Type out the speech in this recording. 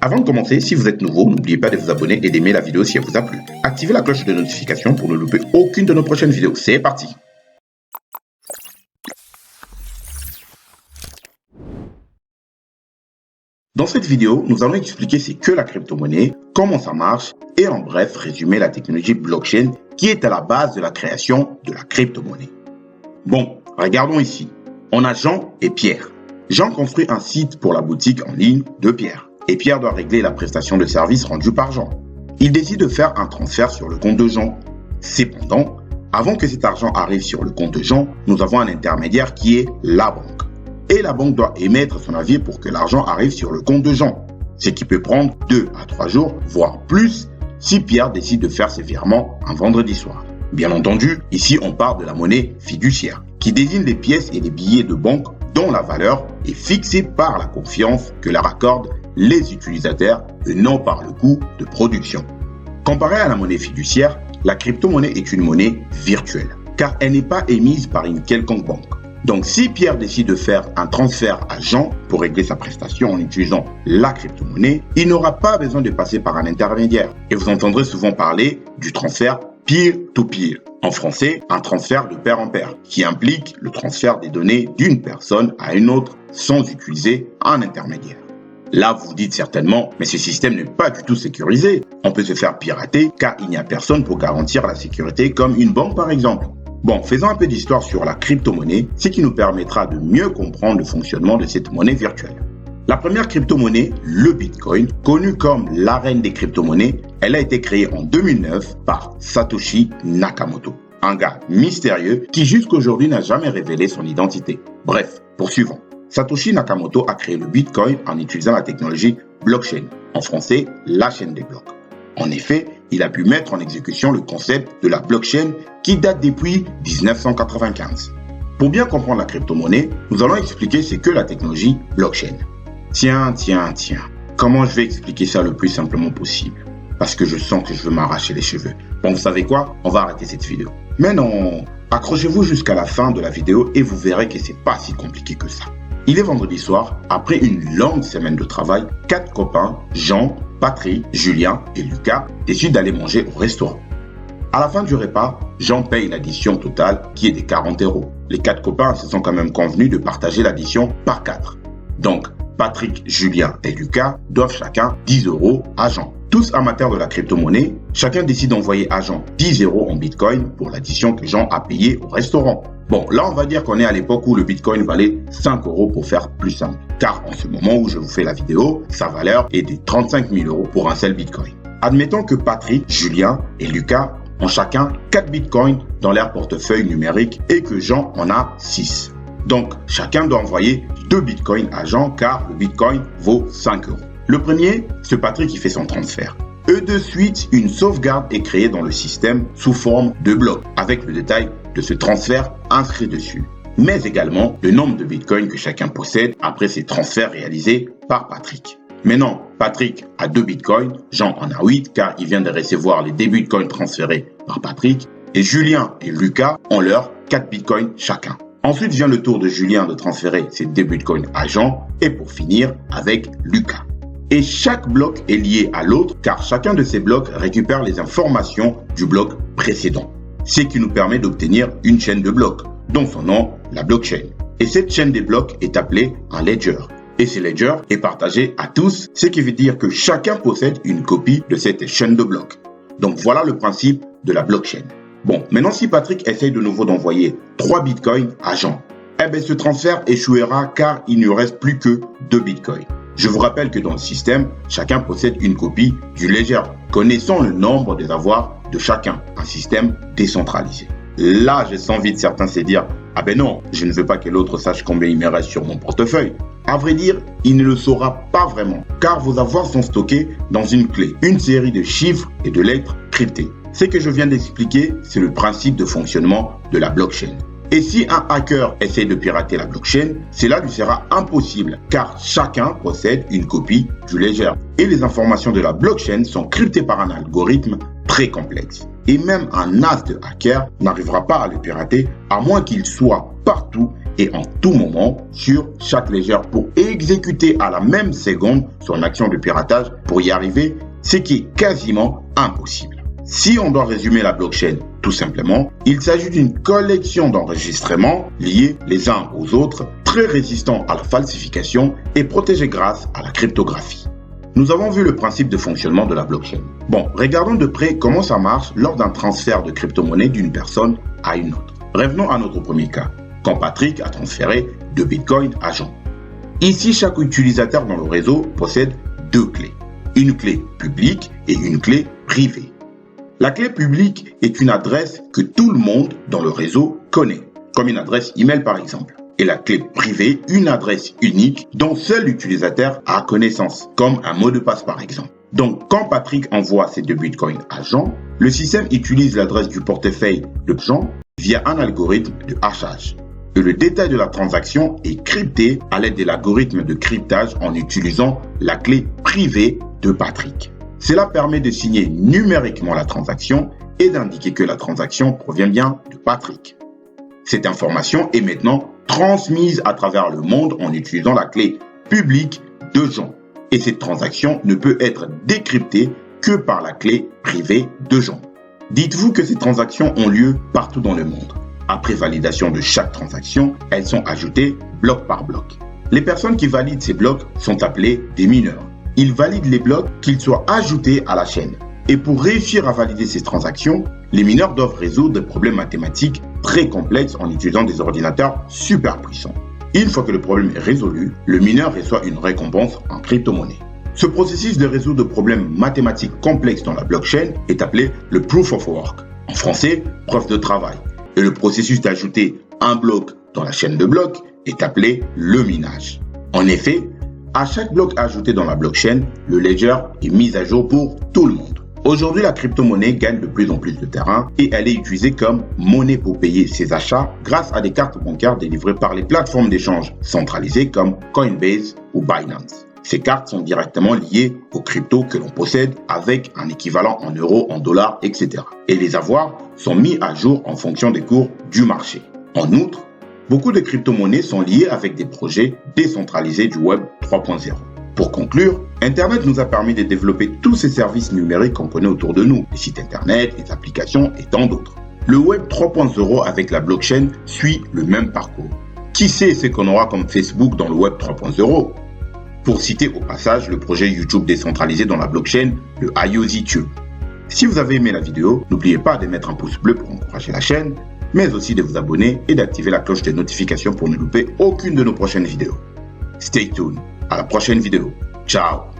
Avant de commencer, si vous êtes nouveau, n'oubliez pas de vous abonner et d'aimer la vidéo si elle vous a plu. Activez la cloche de notification pour ne louper aucune de nos prochaines vidéos. C'est parti! Dans cette vidéo, nous allons expliquer ce que la crypto-monnaie, comment ça marche et en bref résumer la technologie blockchain qui est à la base de la création de la crypto-monnaie. Bon, regardons ici. On a Jean et Pierre. Jean construit un site pour la boutique en ligne de Pierre. Et Pierre doit régler la prestation de service rendue par Jean. Il décide de faire un transfert sur le compte de Jean. Cependant, avant que cet argent arrive sur le compte de Jean, nous avons un intermédiaire qui est la banque. Et la banque doit émettre son avis pour que l'argent arrive sur le compte de Jean. Ce qui peut prendre 2 à 3 jours, voire plus, si Pierre décide de faire ses virements un vendredi soir. Bien entendu, ici on parle de la monnaie fiduciaire, qui désigne les pièces et les billets de banque dont la valeur est fixée par la confiance que leur accordent les utilisateurs et non par le coût de production. Comparé à la monnaie fiduciaire, la crypto-monnaie est une monnaie virtuelle, car elle n'est pas émise par une quelconque banque. Donc si Pierre décide de faire un transfert à Jean pour régler sa prestation en utilisant la crypto-monnaie, il n'aura pas besoin de passer par un intermédiaire. Et vous entendrez souvent parler du transfert peer-to-peer. En français, un transfert de pair en pair, qui implique le transfert des données d'une personne à une autre sans utiliser un intermédiaire. Là, vous vous dites certainement, mais ce système n'est pas du tout sécurisé. On peut se faire pirater car il n'y a personne pour garantir la sécurité comme une banque par exemple. Bon, faisons un peu d'histoire sur la crypto-monnaie, ce qui nous permettra de mieux comprendre le fonctionnement de cette monnaie virtuelle. La première crypto-monnaie, le Bitcoin, connue comme la reine des crypto-monnaies, elle a été créée en 2009 par Satoshi Nakamoto, un gars mystérieux qui jusqu'aujourd'hui n'a jamais révélé son identité. Bref, poursuivons. Satoshi Nakamoto a créé le Bitcoin en utilisant la technologie blockchain, en français la chaîne des blocs. En effet, il a pu mettre en exécution le concept de la blockchain qui date depuis 1995. Pour bien comprendre la crypto-monnaie, nous allons expliquer ce que la technologie blockchain. Tiens, comment je vais expliquer ça le plus simplement possible? Parce que je sens que je veux m'arracher les cheveux. Bon, vous savez quoi? On va arrêter cette vidéo. Mais non, accrochez-vous jusqu'à la fin de la vidéo et vous verrez que c'est pas si compliqué que ça. Il est vendredi soir, après une longue semaine de travail, 4 copains, Jean, Patrick, Julien et Lucas, décident d'aller manger au restaurant. À la fin du repas, Jean paye l'addition totale qui est de 40 €. Les 4 copains se sont quand même convenus de partager l'addition par 4. Donc, Patrick, Julien et Lucas doivent chacun 10 € à Jean. Tous amateurs de la crypto-monnaie, chacun décide d'envoyer à Jean 10 € en Bitcoin pour l'addition que Jean a payée au restaurant. Bon, là on va dire qu'on est à l'époque où le Bitcoin valait 5 € pour faire plus simple. Car en ce moment où je vous fais la vidéo, sa valeur est de 35 000 € pour un seul Bitcoin. Admettons que Patrick, Julien et Lucas ont chacun 4 Bitcoins dans leur portefeuille numérique et que Jean en a 6. Donc, chacun doit envoyer 2 Bitcoins à Jean car le Bitcoin vaut 5 €. Le premier, c'est Patrick qui fait son transfert. Et de suite, une sauvegarde est créée dans le système sous forme de bloc avec le détail de ce transfert inscrit dessus. Mais également le nombre de Bitcoins que chacun possède après ces transferts réalisés par Patrick. Mais non, Patrick a 2 Bitcoins, Jean en a 8 car il vient de recevoir les 2 Bitcoins transférés par Patrick. Et Julien et Lucas ont leurs 4 Bitcoins chacun. Ensuite vient le tour de Julien de transférer ses 2 Bitcoins à Jean et pour finir avec Lucas. Et chaque bloc est lié à l'autre car chacun de ces blocs récupère les informations du bloc précédent. Ce qui nous permet d'obtenir une chaîne de blocs, dont son nom, la blockchain. Et cette chaîne des blocs est appelée un ledger. Et ce ledger est partagé à tous, ce qui veut dire que chacun possède une copie de cette chaîne de blocs. Donc voilà le principe de la blockchain. Bon, maintenant si Patrick essaye de nouveau d'envoyer 3 bitcoins à Jean, ce transfert échouera car il ne reste plus que 2 bitcoins. Je vous rappelle que dans le système, chacun possède une copie du ledger, connaissant le nombre des avoirs de chacun, un système décentralisé. Là, je sens vite certains se dire « Ah ben non, je ne veux pas que l'autre sache combien il me reste sur mon portefeuille ». À vrai dire, il ne le saura pas vraiment, car vos avoirs sont stockés dans une clé, une série de chiffres et de lettres cryptées. Ce que je viens d'expliquer, c'est le principe de fonctionnement de la blockchain. Et si un hacker essaie de pirater la blockchain, cela lui sera impossible car chacun possède une copie du ledger. Et les informations de la blockchain sont cryptées par un algorithme très complexe. Et même un as de hacker n'arrivera pas à le pirater à moins qu'il soit partout et en tout moment sur chaque ledger pour exécuter à la même seconde son action de piratage. Pour y arriver, ce qui est quasiment impossible. Si on doit résumer la blockchain tout simplement, il s'agit d'une collection d'enregistrements liés les uns aux autres, très résistants à la falsification et protégés grâce à la cryptographie. Nous avons vu le principe de fonctionnement de la blockchain. Bon, regardons de près comment ça marche lors d'un transfert de crypto-monnaie d'une personne à une autre. Revenons à notre premier cas, quand Patrick a transféré de Bitcoin à Jean. Ici, chaque utilisateur dans le réseau possède deux clés, une clé publique et une clé privée. La clé publique est une adresse que tout le monde dans le réseau connaît, comme une adresse email par exemple. Et la clé privée, une adresse unique dont seul l'utilisateur a connaissance, comme un mot de passe par exemple. Donc, quand Patrick envoie ses 2 bitcoins à Jean, le système utilise l'adresse du portefeuille de Jean via un algorithme de hachage. Et le détail de la transaction est crypté à l'aide de l'algorithme de cryptage en utilisant la clé privée de Patrick. Cela permet de signer numériquement la transaction et d'indiquer que la transaction provient bien de Patrick. Cette information est maintenant transmise à travers le monde en utilisant la clé publique de Jean. Et cette transaction ne peut être décryptée que par la clé privée de Jean. Dites-vous que ces transactions ont lieu partout dans le monde. Après validation de chaque transaction, elles sont ajoutées bloc par bloc. Les personnes qui valident ces blocs sont appelées des mineurs. Ils valident les blocs qu'ils soient ajoutés à la chaîne. Et pour réussir à valider ces transactions, les mineurs doivent résoudre des problèmes mathématiques très complexes en utilisant des ordinateurs super puissants. Une fois que le problème est résolu, le mineur reçoit une récompense en crypto-monnaie. Ce processus de résoudre des problèmes mathématiques complexes dans la blockchain est appelé le proof of work. En français, preuve de travail. Et le processus d'ajouter un bloc dans la chaîne de blocs est appelé le minage. En effet, à chaque bloc ajouté dans la blockchain, le ledger est mis à jour pour tout le monde. Aujourd'hui, la crypto-monnaie gagne de plus en plus de terrain et elle est utilisée comme monnaie pour payer ses achats grâce à des cartes bancaires délivrées par les plateformes d'échange centralisées comme Coinbase ou Binance. Ces cartes sont directement liées aux cryptos que l'on possède avec un équivalent en euros, en dollars, etc. Et les avoirs sont mis à jour en fonction des cours du marché. En outre, beaucoup de crypto-monnaies sont liées avec des projets décentralisés du Web 3.0. Pour conclure, Internet nous a permis de développer tous ces services numériques qu'on connaît autour de nous, les sites Internet, les applications et tant d'autres. Le Web 3.0 avec la blockchain suit le même parcours. Qui sait ce qu'on aura comme Facebook dans le Web 3.0 ? Pour citer au passage le projet YouTube décentralisé dans la blockchain, le IOZTube. Si vous avez aimé la vidéo, n'oubliez pas de mettre un pouce bleu pour encourager la chaîne, mais aussi de vous abonner et d'activer la cloche de notification pour ne louper aucune de nos prochaines vidéos. Stay tuned. À la prochaine vidéo. Ciao.